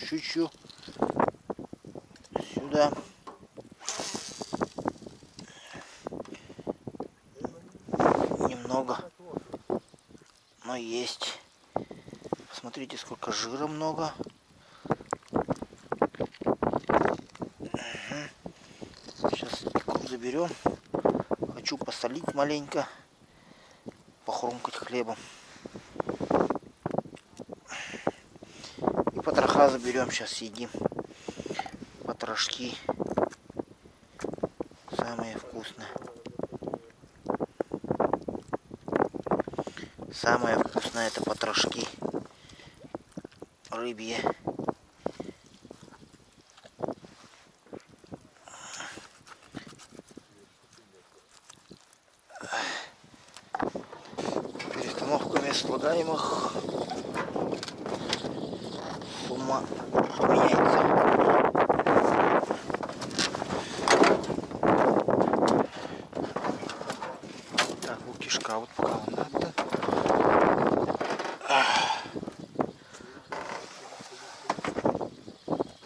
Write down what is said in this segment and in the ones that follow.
чуть-чуть сюда. Немного, но есть. Посмотрите, сколько жира много. Сейчас пекун заберем. Хочу посолить маленько, похрумкать хлебом. И потроха заберем, сейчас съедим. Потрошки самые вкусные. Самое вкусное это потрошки рыбьи. Перестановка мест слагаемых сумма меняется. Так, вот кишка, вот пока он надо.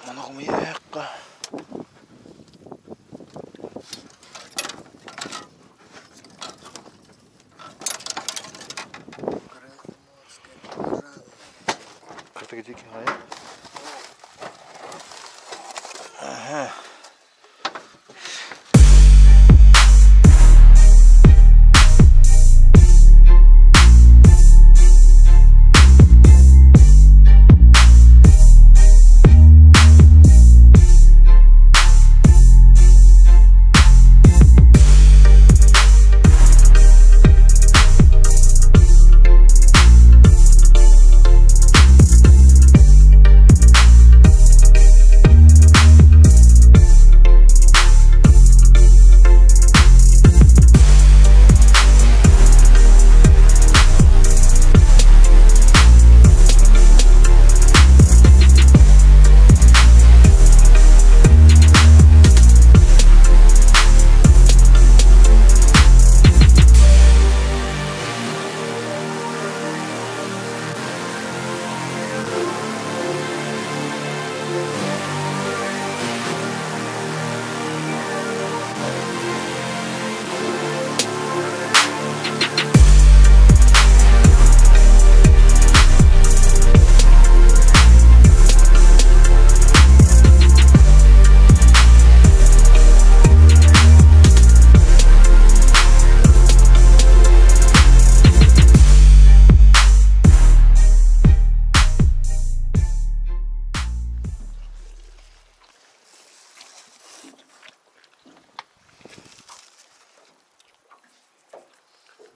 Много яйка. Где кигает? Ага.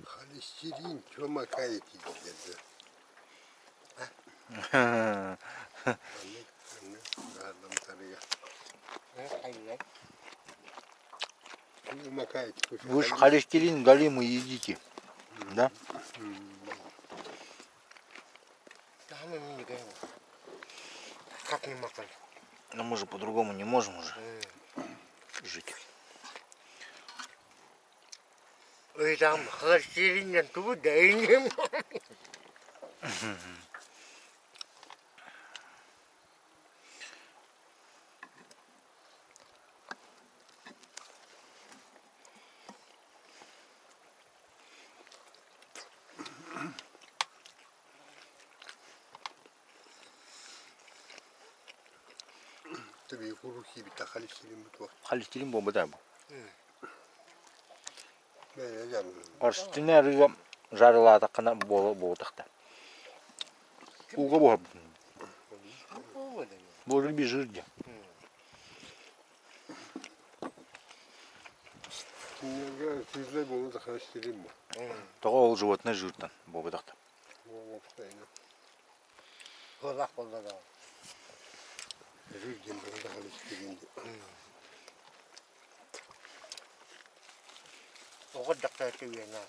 Холестерин, что макаете где-то? Вы же холестерин галимый едите, да? Как не макать? Но мы же по-другому не можем уже жить. Ой, там холестерин туда и не Tabii ruhi bir холестерин var. Холестерин бомба дай был. Ben canım. Арстина рыба жарила такана боло такта. Уга бо. Бо рыби жирде. Ne güzel bunu da холестерин bu. Того ол животное жиртан бомба такта. Kozak oldu da. Жирден bunu da холестерин. O kadar da seviyor na.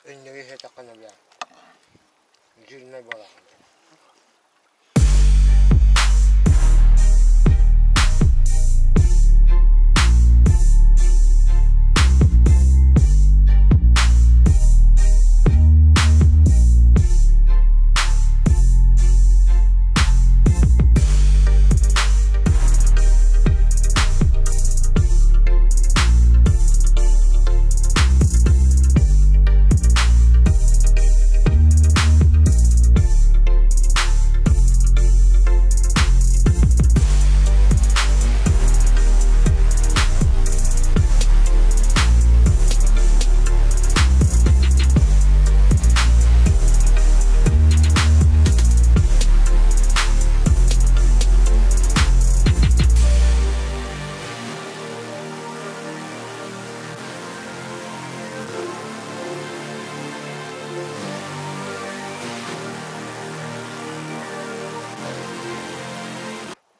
Önüne bir takana bir. Jirne bala.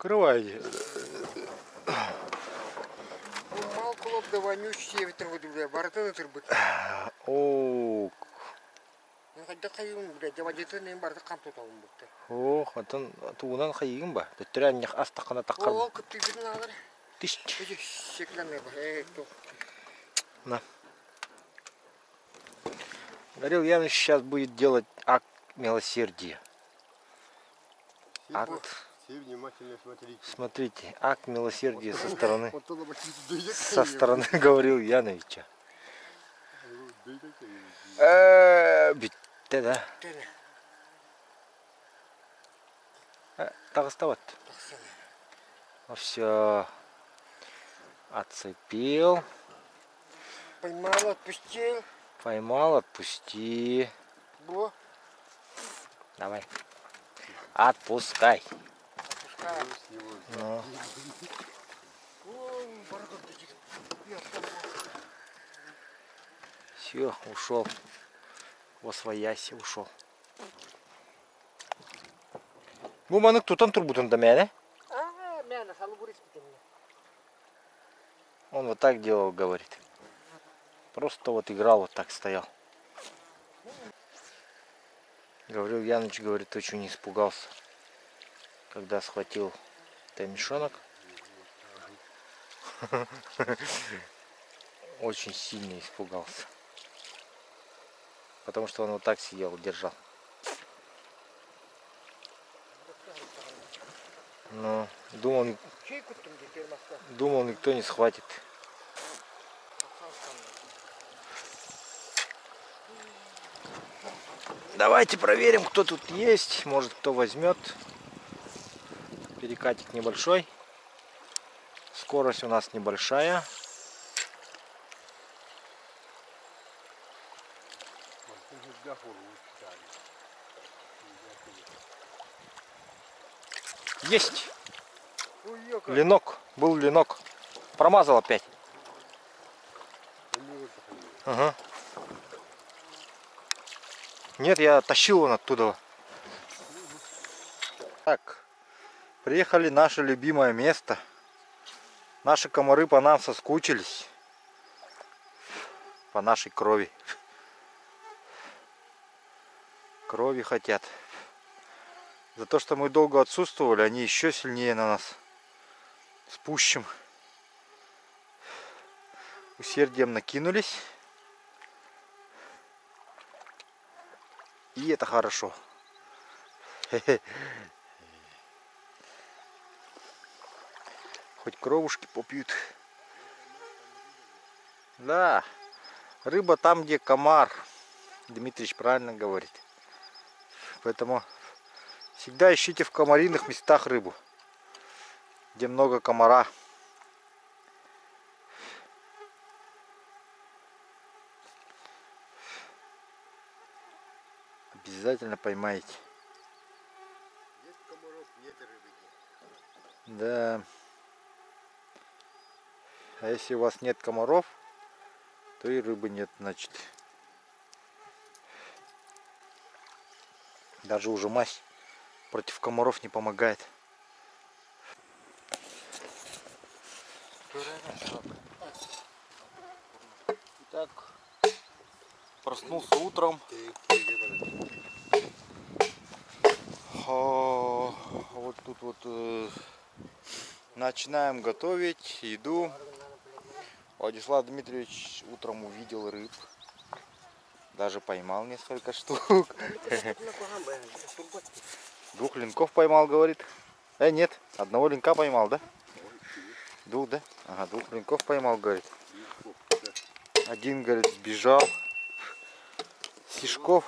Открывайте. Мал клоп да вонючие ветер выдувляя, бартын тырбыт. О, Когда кайым, блядь, девадеты не барты камту табын бутты. о, атын туунан кайыгын ба. Төттөрән як астакына таккан. О, кыпты бирин алар. Тиш. Эти шекланные ба, то. На. Говорил, Яныч сейчас будет делать акт милосердия. Акт. Все внимательно смотрите. Смотрите, акт милосердия со стороны говорил Яновича. Битте да. Тагыстабат. Ну все. Отцепил. Поймал, отпустил. Поймал, отпусти. Бо. Давай. Отпускай. Отпускай. Ну. Ой, бардак таких. Все, ушел. Восвояси ушел. Bu manık tutan turbutunda mene. Мяна, салубурис питание. Он вот так делал, говорит. Просто вот играл, вот так стоял. Говорил, Яныч, говорит, очень испугался, когда схватил таймишонок. Очень сильно испугался. Потому что он вот так сидел, держал. Но думал, никто не схватит. Давайте проверим, кто тут есть. Может, кто возьмет. Перекатик небольшой. Скорость у нас небольшая. Есть! Ленок. Был ленок. Промазал опять. Ага. Нет, я тащил он оттуда. Так. Приехали в наше любимое место. Наши комары по нам соскучились. По нашей крови. Крови хотят. За то, что мы долго отсутствовали, они еще сильнее на нас спущим. Усердием накинулись. И это хорошо. Хоть кровушки попьют. Да. Рыба там, где комар. Дмитрич правильно говорит. Поэтому всегда ищите в комариных местах рыбу, где много комара. Обязательно поймаете. Нет комаров, нет рыбы. Да. А если у вас нет комаров, то и рыбы нет, значит. Даже уже мазь против комаров не помогает. Итак, проснулся утром. Вот тут вот начинаем готовить еду. Владислав Дмитриевич утром увидел рыб. Даже поймал несколько штук. 2 ленков поймал, говорит. Нет, 1 ленка поймал, да? 2, да? Ага, 2 ленков поймал, говорит. 1, говорит, сбежал. Сишков.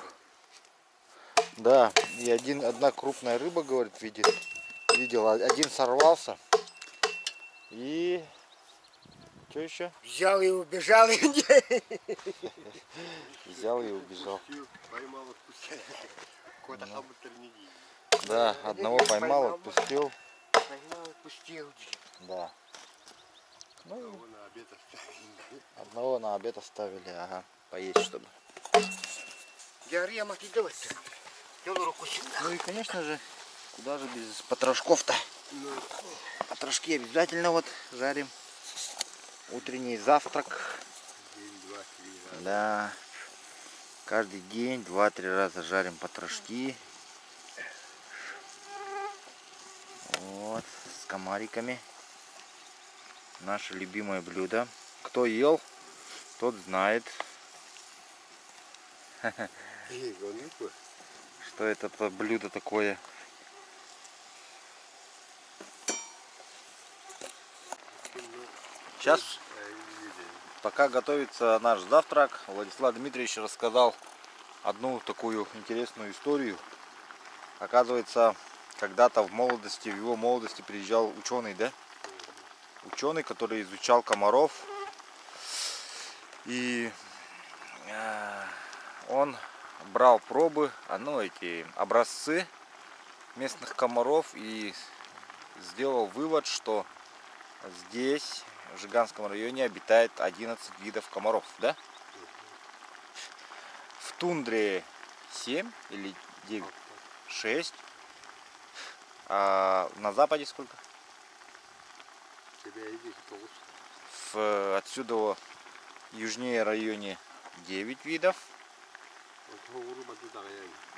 Да, и одна крупная рыба, говорит, видел. 1 сорвался. И... Что еще? Взял и убежал. Взял и убежал. Поймал, отпустил. Да, 1 поймал, отпустил. Поймал, отпустил. Да. Ну, 1 на обед оставили, ага, поесть, чтобы. Я могу делать. Ну и, конечно же, куда же без потрошков-то? Потрошки обязательно вот жарим. Утренний завтрак. Да. Каждый день 2-3 раза жарим потрошки. Вот, с комариками. Наше любимое блюдо. Кто ел, тот знает, что это блюдо такое. Сейчас, пока готовится наш завтрак, Владислав Дмитриевич рассказал одну такую интересную историю. Оказывается, когда-то в молодости, в его молодости приезжал ученый, да? Ученый, который изучал комаров. И он брал пробы, эти образцы местных комаров и сделал вывод, что здесь, в Жиганском районе, обитает 11 видов комаров, да? В тундре 7 или 9, 6. А на западе сколько? Отсюда южнее районе 9 видов.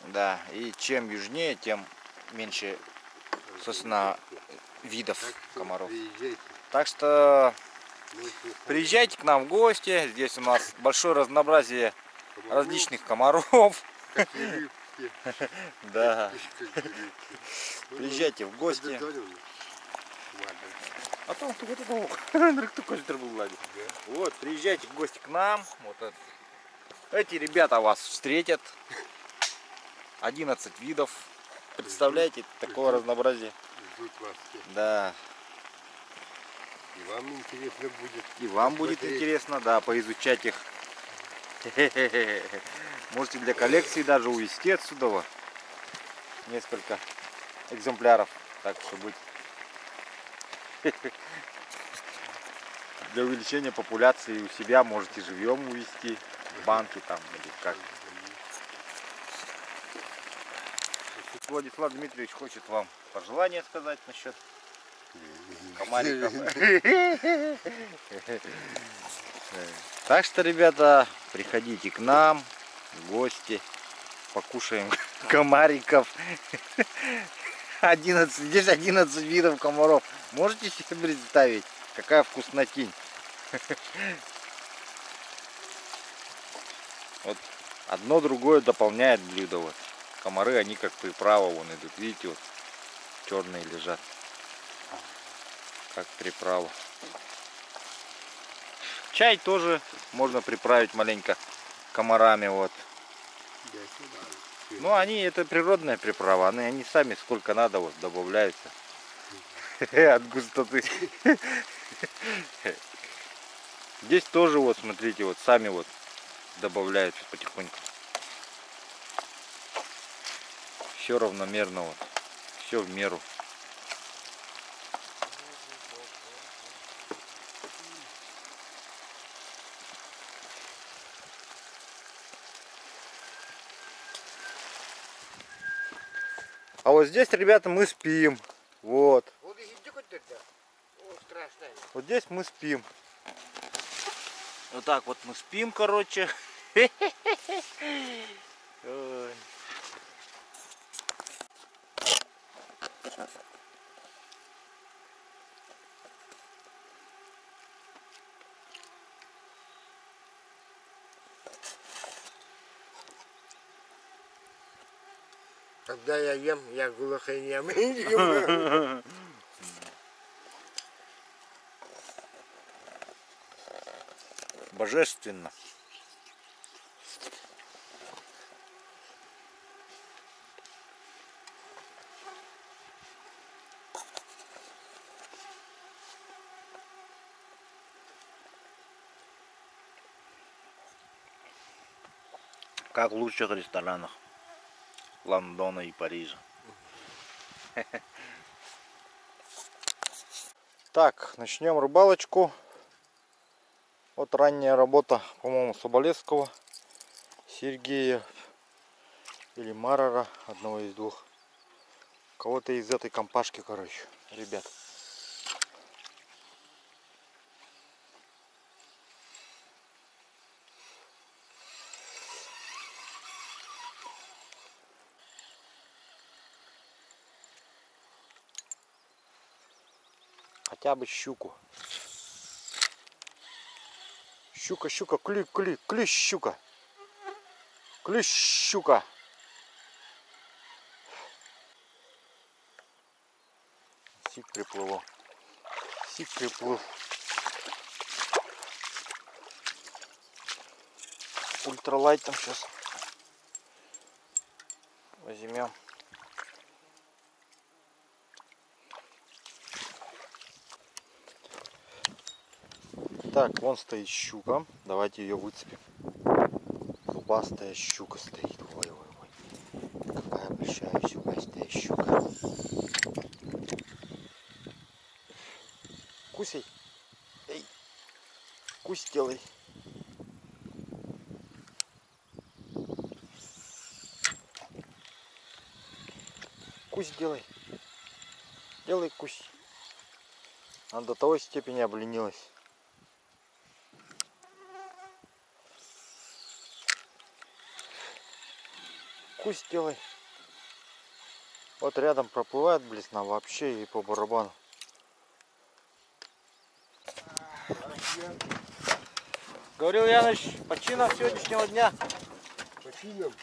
Да, и чем южнее, тем меньше, собственно, видов комаров. Так что приезжайте к нам в гости. Здесь у нас большое разнообразие различных комаров. Да. Приезжайте в гости. Вот, приезжайте в гости к нам. Вот эти ребята вас встретят. 11 видов. Представляете, такое разнообразие. Да. И вам интересно будет. И вам будет интересно, да, поизучать их. Можете для коллекции даже увезти отсюда несколько экземпляров. Так что быть. Для увеличения популяции у себя можете живьем увезти в банки там или как. Владислав Дмитриевич хочет вам пожелания сказать насчет комариков. Так что, ребята, приходите к нам в гости, покушаем комариков. 11, здесь 11 видов комаров. Можете себе представить, какая вкуснотень. Вот одно другое дополняет блюдо. Вот. Комары, они как приправа вон идут. Видите, вот черные лежат. Как приправа. Чай тоже можно приправить маленько комарами. Вот. Ну, они, это природная приправа. Они сами сколько надо вот добавляются. От густоты. Здесь тоже вот, смотрите, вот сами вот добавляются потихоньку. Все равномерно вот. Все в меру. А вот здесь, ребята, мы спим. Вот. Вот здесь мы спим. Вот так вот мы спим, короче. Ой. Когда я ем, я глухонем. ем. Божественно. Как в лучших ресторанах Лондона и Парижа. Так, начнем рыбалочку. Вот ранняя работа, по-моему, Соболевского, Сергея или Марара, одного из двух. Кого-то из этой компашки, короче. ребят. Хотя бы щуку. Щука, щука, клюй, клюй, клюй, щука. Клюй, щука. Сик приплыло. Сик приплыл. Ультралайтом сейчас возьмем. Так, вон стоит щука. Давайте ее выцепим. Зубастая щука стоит. Ой, ой, ой. Какая большая зубастая щука. Кусей. Эй. Кусь делай. Кусь делай. Делай кусь. Она до того степени обленилась. Кусь делай. Вот рядом проплывает блесна, вообще и по барабану. Говорил Яныч, починов сегодняшнего дня. Починем.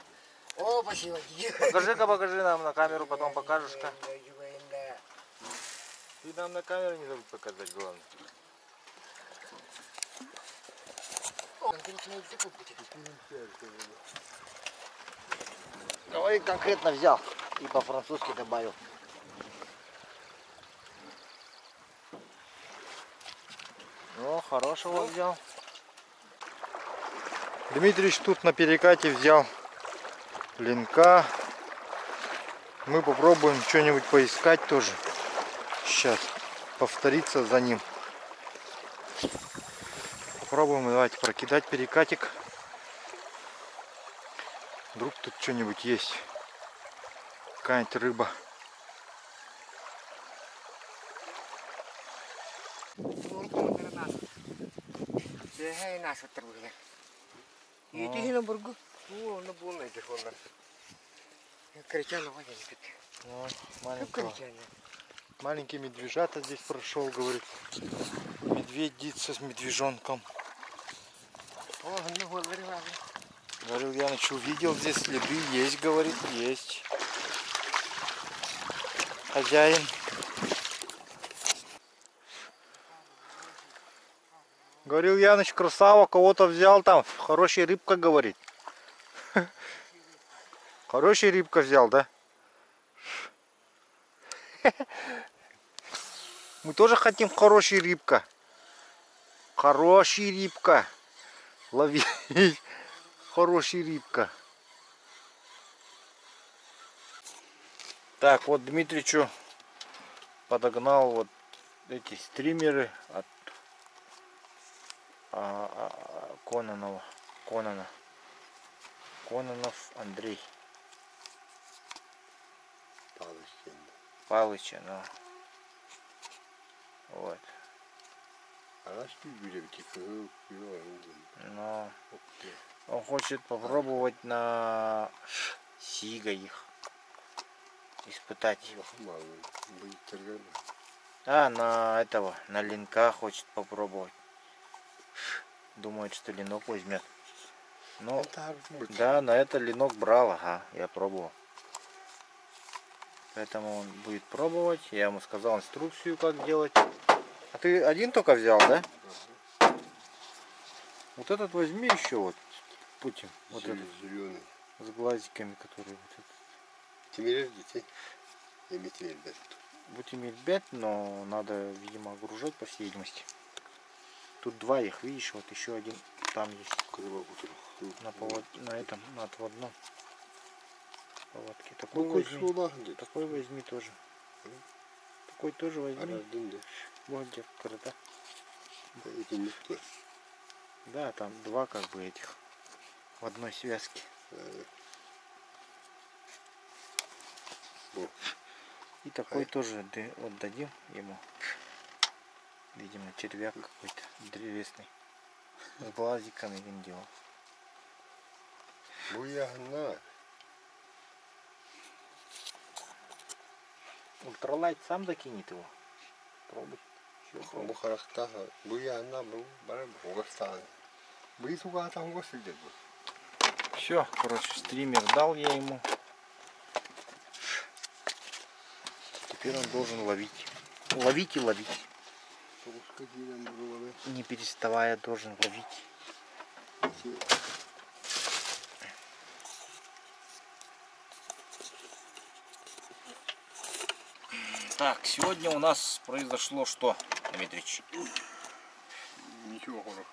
О, спасибо. Покажи-ка, покажи нам на камеру, потом покажешь-ка. Ты нам на камеру не забудь показать, главное. Ой, конкретно взял и по-французски добавил. Ну, хорошего взял. Дмитрич тут на перекате взял линка. Мы попробуем что-нибудь поискать тоже. Сейчас повториться за ним. Попробуем, давайте, прокидать перекатик. Вдруг тут что-нибудь есть. Какая-нибудь рыба. Маленький медвежата здесь прошел, говорит. Медведица с медвежонком. Говорил Яныч, увидел здесь следы, есть, говорит, есть. Хозяин. Говорил Яныч, красава, кого-то взял там. Хорошая рыбка, говорит. Хорошая рыбка взял, да? Мы тоже хотим хорошая рыбка. Хорошая рыбка. Лови. Хорошая рыбка. Так, вот Дмитричу подогнал вот эти стримеры от Кононова. Кононов Андрей. Палыча, ну. Вот. Но он хочет попробовать на Сига их испытать. А, на этого, на линка хочет попробовать. Думает, что ленок возьмет. Ну, да, на это ленок брал, ага, я пробовал. Поэтому он будет пробовать. Я ему сказал инструкцию, как делать. А ты один только взял, да? Вот этот возьми еще вот. Путем. Вот этот. Зеленый. С глазиками, которые вот этот. Темель детей. Я метель бет. Бутимель 5, но надо, видимо, огружать по всей видимости. Тут два их, видишь, вот еще один там есть. На этом, на отводном поводке. Такой возьми. Такой возьми тоже. Такой тоже возьми. Вот где круто. Да, там два как бы этих в одной связке. И такой тоже отдадим ему. Видимо, червяк какой-то древесный. С глазиками он делал. Буяна. Ультралайт сам закинет его. Пробуй. Бухарахтаха. Буяна был бараб Хугастан. Бысуга там госидит. Все, короче, стример дал я ему. Теперь он должен ловить. Ловить и ловить. Не переставая должен ловить. Так, сегодня у нас произошло что, Дмитрич? Ничего хорошего.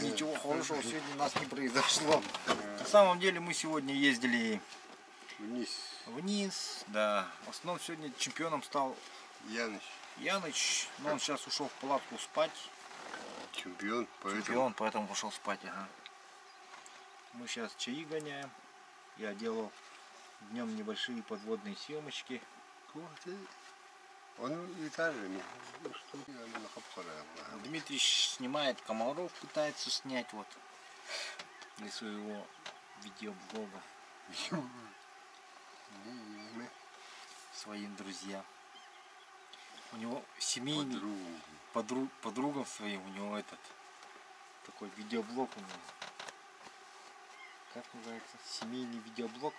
Ничего хорошего сегодня у нас не произошло. На самом деле мы сегодня ездили вниз, да. В основном сегодня чемпионом стал Яныч, но он сейчас ушел в палатку спать. Чемпион, Поэтому ушел спать, ага. Мы сейчас чаи гоняем. Я делал днем небольшие подводные съемочки. Дмитрий снимает комаров, пытается снять вот для своего видеоблога своим друзьям. У него семейный подругам своим, у него этот такой видеоблог у него. Как называется? Семейный видеоблог.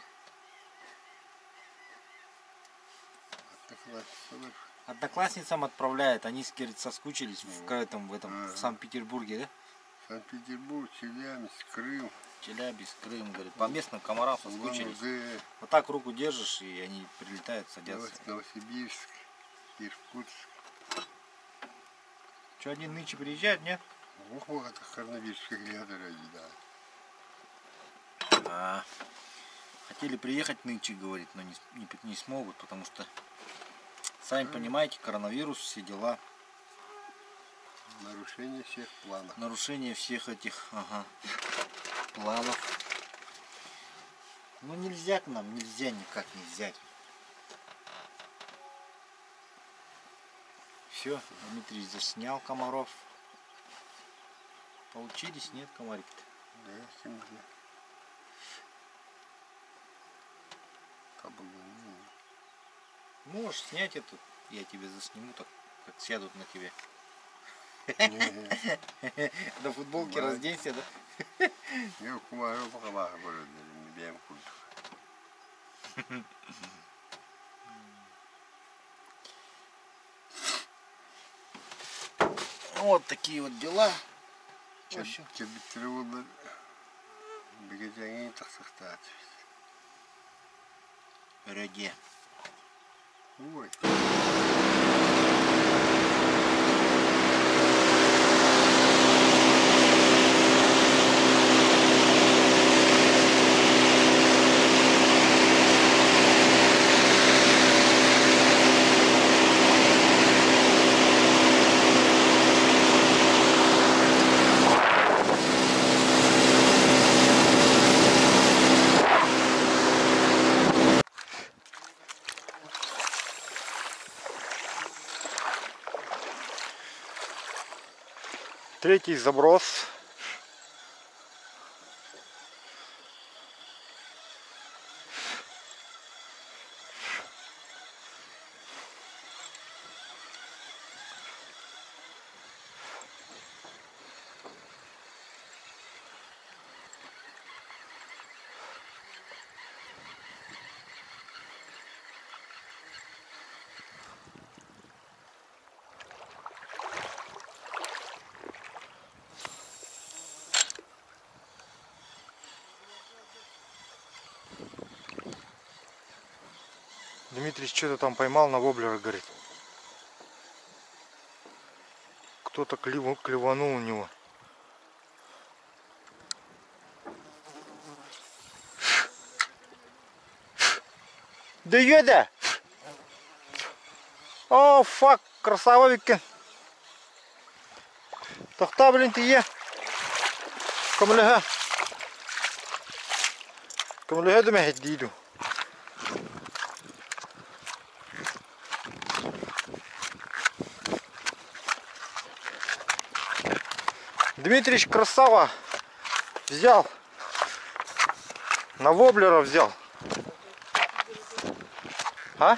Одноклассницам отправляет, они, говорит, соскучились в Санкт-Петербурге, да? Санкт-Петербург, Челябинск, Крым. Крым, говорит, по местным комарам соскучились. Вот так руку держишь, и они прилетают, садятся. Новосибирск, Иркутск. Что, один нынче приезжает, нет? Ох, это коронавирусские гляды, да. Хотели приехать нынче, говорит, но не смогут, потому что, сами понимаете, коронавирус, все дела. Нарушение всех планов. Нарушение всех этих планов. Ну нельзя к нам, никак нельзя. Все, Дмитрий заснял комаров. Получились, нет, комарики-то? Да, снимаю. Можешь снять эту, я тебе засниму, так как сядут на тебе. До футболки разденься, да? Я кумару пока говорю, не бьем культу. Вот такие вот дела. Кебитревода беготяги так сохтать. Ряде. Ой. Третий заброс. Дмитрий что-то там поймал на воблера, говорит. Кто-то клеванул у него. Да еда! О, фак, красава виккен. Тохта, блин, ты е. Камлеха. Камлеха да мехет дийду. Дмитрич красава. Взял. На воблера взял. А?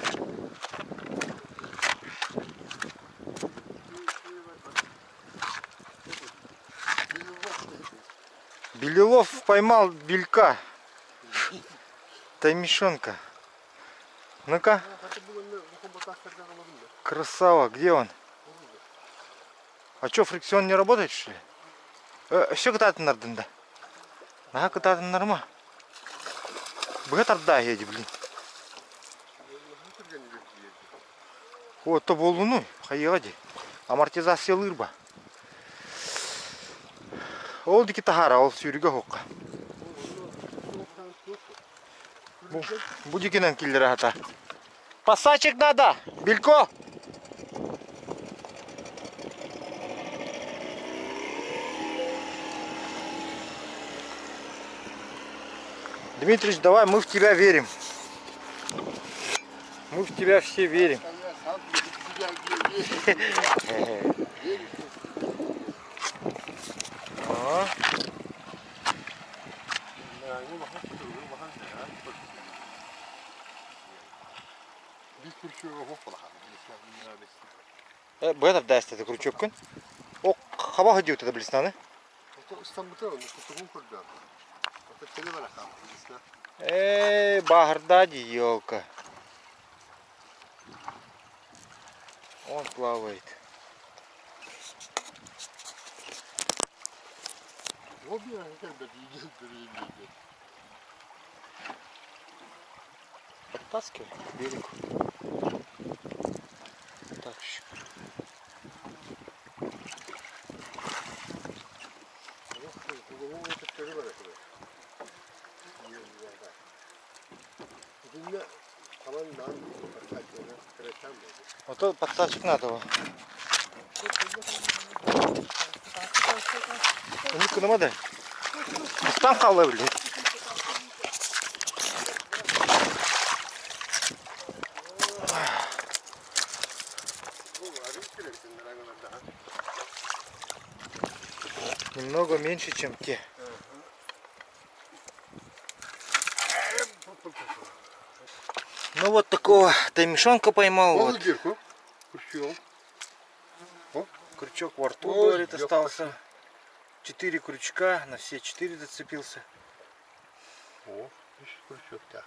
Белилов поймал белька. Таймишонка. Ну-ка. Красава. Где он? А что, фрикцион не работает, что ли? Все кататься надо. Ага, кататься норма. Бгатар едет, блин. Вот то был луну, хайяди. Амортизация лырба. Ол дики тахара, ол сюрига хокка. Будикинен киллер хата. Пассачек надо, Белько. Дмитрич, давай, мы в тебя верим. Мы в тебя все верим. Бетер даст это крючок кун. О, хава ходил это блесна, да? Бахардади, елка. Он плавает. Подтаскивай к берегу. Так еще. Вот этот подтачек надо. Ну-ка, намадай. Там халай, блядь. Немного меньше, чем те. Ну вот такого таймишонка поймал. Вот. Крючок во рту, говорит, остался. 4 крючка, на все 4 зацепился. О, крючок-то.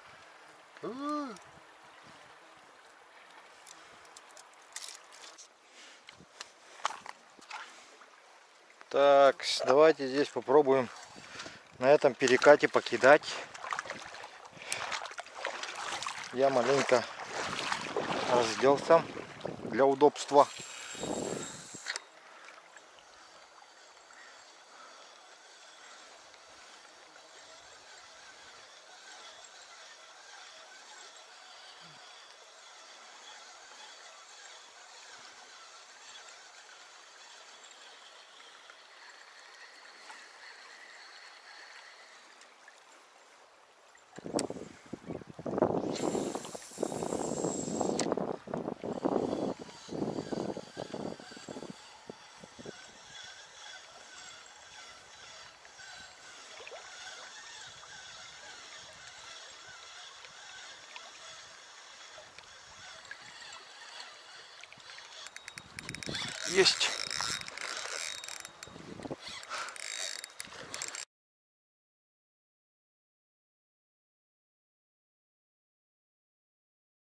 Так, давайте здесь попробуем на этом перекате покидать. Я маленько разделся для удобства. Есть.